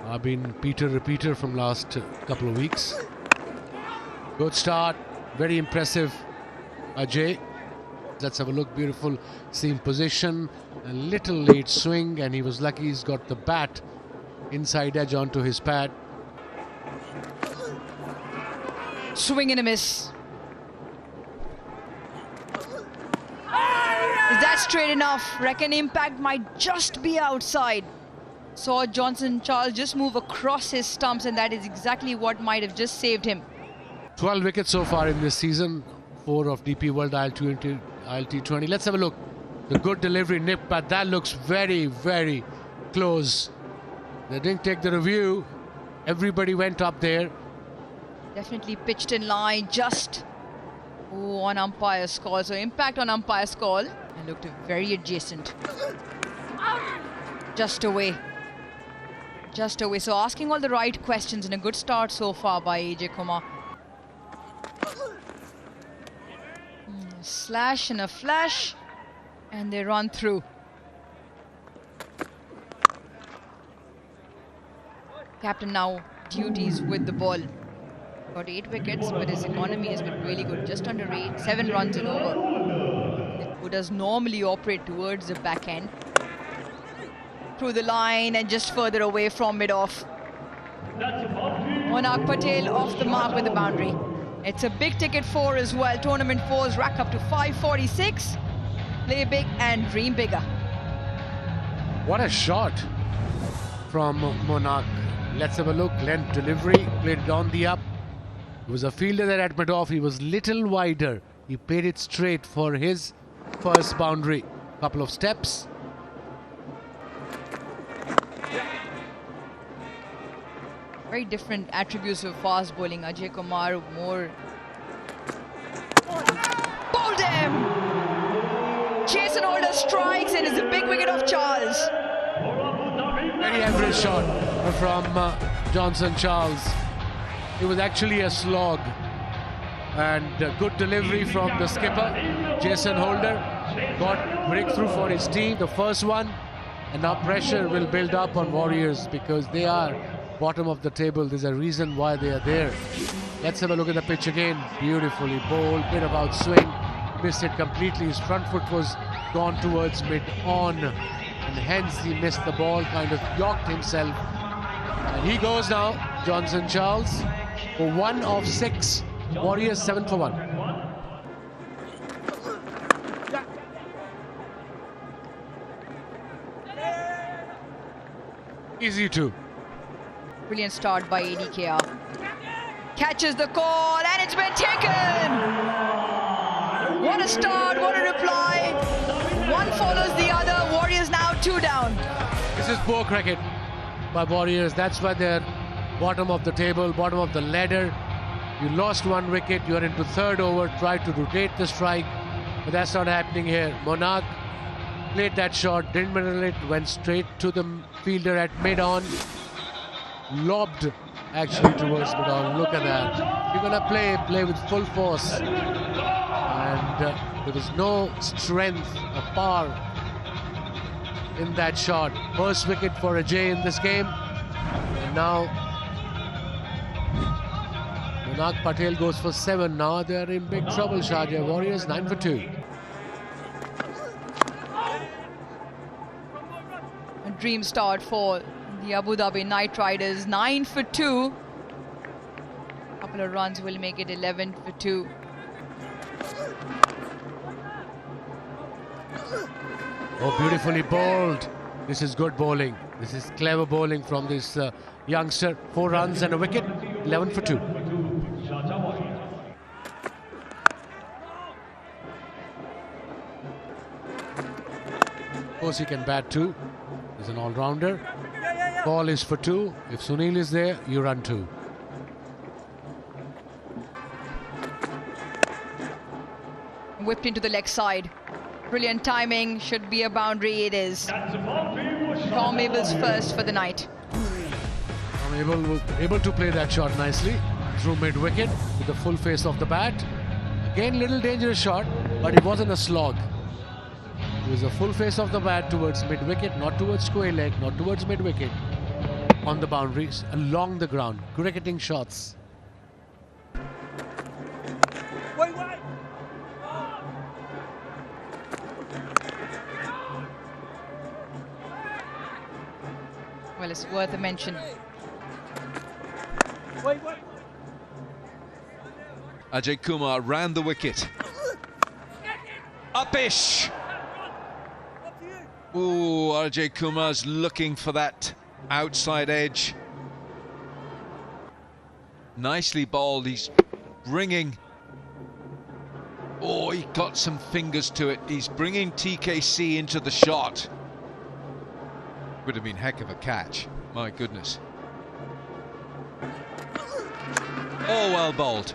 I've been Peter repeater from last couple of weeks. Good start, very impressive, Ajay. Let's have a look. Beautiful seam position, a little late swing, and he was lucky he's got the bat inside edge onto his pad. Swing and a miss. Is that straight enough? Reckon impact might just be outside. Saw Johnson Charles just move across his stumps, and that is exactly what might have just saved him. 12 wickets so far in this season, 4 of DP World ILT20. Let's have a look. The good delivery nip, but that looks very, very close. They didn't take the review. Everybody went up there. Definitely pitched in line, just on umpire's call. So impact on umpire's call, and looked very adjacent. Just away. Just away. So asking all the right questions, and a good start so far by Ajay Kumar. Slash and a flash, and they run through. Captain now duties with the ball. Got 8 wickets, but his economy has been really good. Just under 8, 7 runs and over. Who does normally operate towards the back end. Through the line and just further away from mid-off. Monarch Patel off the mark with the boundary. It's a big ticket 4 as well. Tournament 4s rack up to 546. Play big and dream bigger. What a shot from Monarch. Let's have a look. Length delivery, played it on the up. It was a fielder there at mid-off. He was little wider. He played it straight for his first boundary. Couple of steps. Very different attributes of fast bowling. Ajay Kumar more. Bowled him! Jason Holder strikes, and it's a big wicket of Charles. Very average shot from Johnson Charles. It was actually a slog, and good delivery from the skipper. Jason Holder got breakthrough for his team, the first one, and now pressure will build up on Warriors because they are bottom of the table. There's a reason why they are there. Let's have a look at the pitch again. Beautifully bowled, bit of outswing, missed it completely. His front foot was gone towards mid-on, and hence he missed the ball, kind of yorked himself. And he goes now, Johnson Charles, for 1 of 6. Warriors 7 for 1. Easy 2. Brilliant start by ADKR. Catches the call, and it's been taken! What a start, what a reply. One follows the other. Warriors now 2 down. This is poor cricket by Warriors. That's why they're bottom of the table, bottom of the ladder. You lost 1 wicket, you're into 3rd over, tried to rotate the strike, but that's not happening here. Monarch played that shot, didn't middle it, went straight to the fielder at mid-on. Lobbed actually towards mid-on. Look at that. You're gonna play with full force, and there was no strength, a power in that shot. First wicket for Ajay in this game, and now Monarch Patel goes for 7. Now they're in big trouble. Sharjah Warriors 9 for 2. A dream start for the Abu Dhabi Knight Riders. 9 for 2. Couple of runs will make it 11 for 2. Oh, beautifully bowled. This is good bowling. This is clever bowling from this youngster. 4 runs and a wicket. 11 for 2. Of course, he can bat too. He's an all-rounder. Ball is for 2. If Sunil is there, you run 2. Whipped into the leg side. Brilliant timing. Should be a boundary. It is. Tom Abel's first for the night. Tom able to play that shot nicely through mid-wicket with the full face of the bat. Again, little dangerous shot, but it wasn't a slog. It was a full face of the bat towards mid-wicket, not towards square leg, not towards mid-wicket. on the boundaries, along the ground, cricketing shots. Well, it's worth a mention. Ajay Kumar round the wicket. Upish! Ooh, Ajay Kumar's looking for that outside edge. Nicely bowled, he's bringing... Oh, he got some fingers to it. He's bringing TKC into the shot. Would have been heck of a catch, my goodness. Oh, well bowled.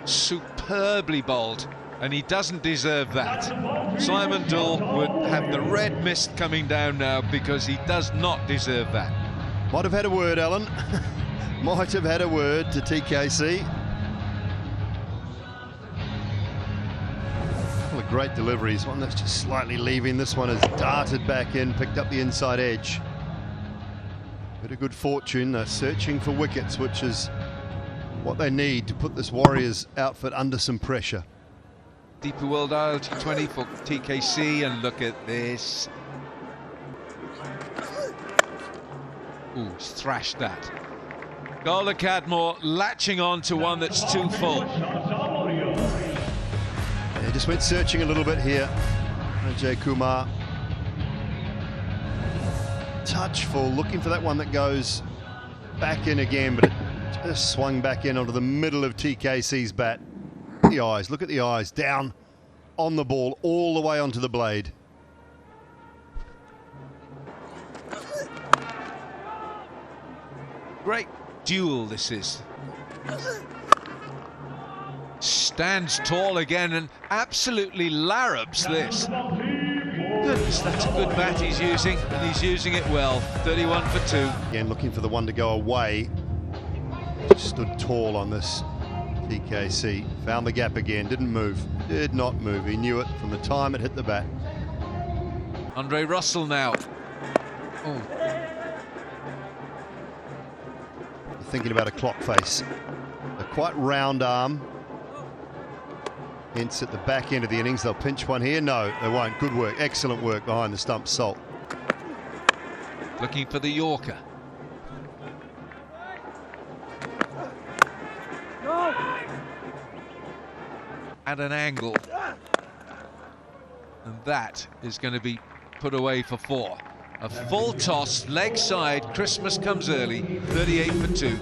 Superbly bowled, and he doesn't deserve that. Simon Dull would have the red mist coming down now because he does not deserve that. Might have had a word, Alan. Might have had a word to TKC. A couple of great deliveries. One that's just slightly leaving. This one has darted back in, picked up the inside edge. Bit of good fortune. They're searching for wickets, which is what they need to put this Warriors outfit under some pressure. Deeper World Isle T20 for TKC, and look at this. Ooh, he's thrashed that. Golden Cadmore latching on to one that's too full. They just went searching a little bit here. Ajay Kumar. Touchful, looking for that one that goes back in again, but it just swung back in onto the middle of TKC's bat. The eyes, look at the eyes, down on the ball, all the way onto the blade. Great duel this is. Stands tall again and absolutely larrupes this. Goodness, that's a good bat he's using, and he's using it well. 31 for 2. Again, looking for the one to go away. Stood tall on this TKC. Found the gap again, didn't move. Did not move. He knew it from the time it hit the bat. Andre Russell now. Oh. Thinking about a clock face. A quite round arm. Hence at the back end of the innings, they'll pinch one here. No, they won't. Good work. Excellent work behind the stump. Salt. Looking for the Yorker. At an angle. And that is going to be put away for 4. A full toss, leg side. Christmas comes early. 38 for 2.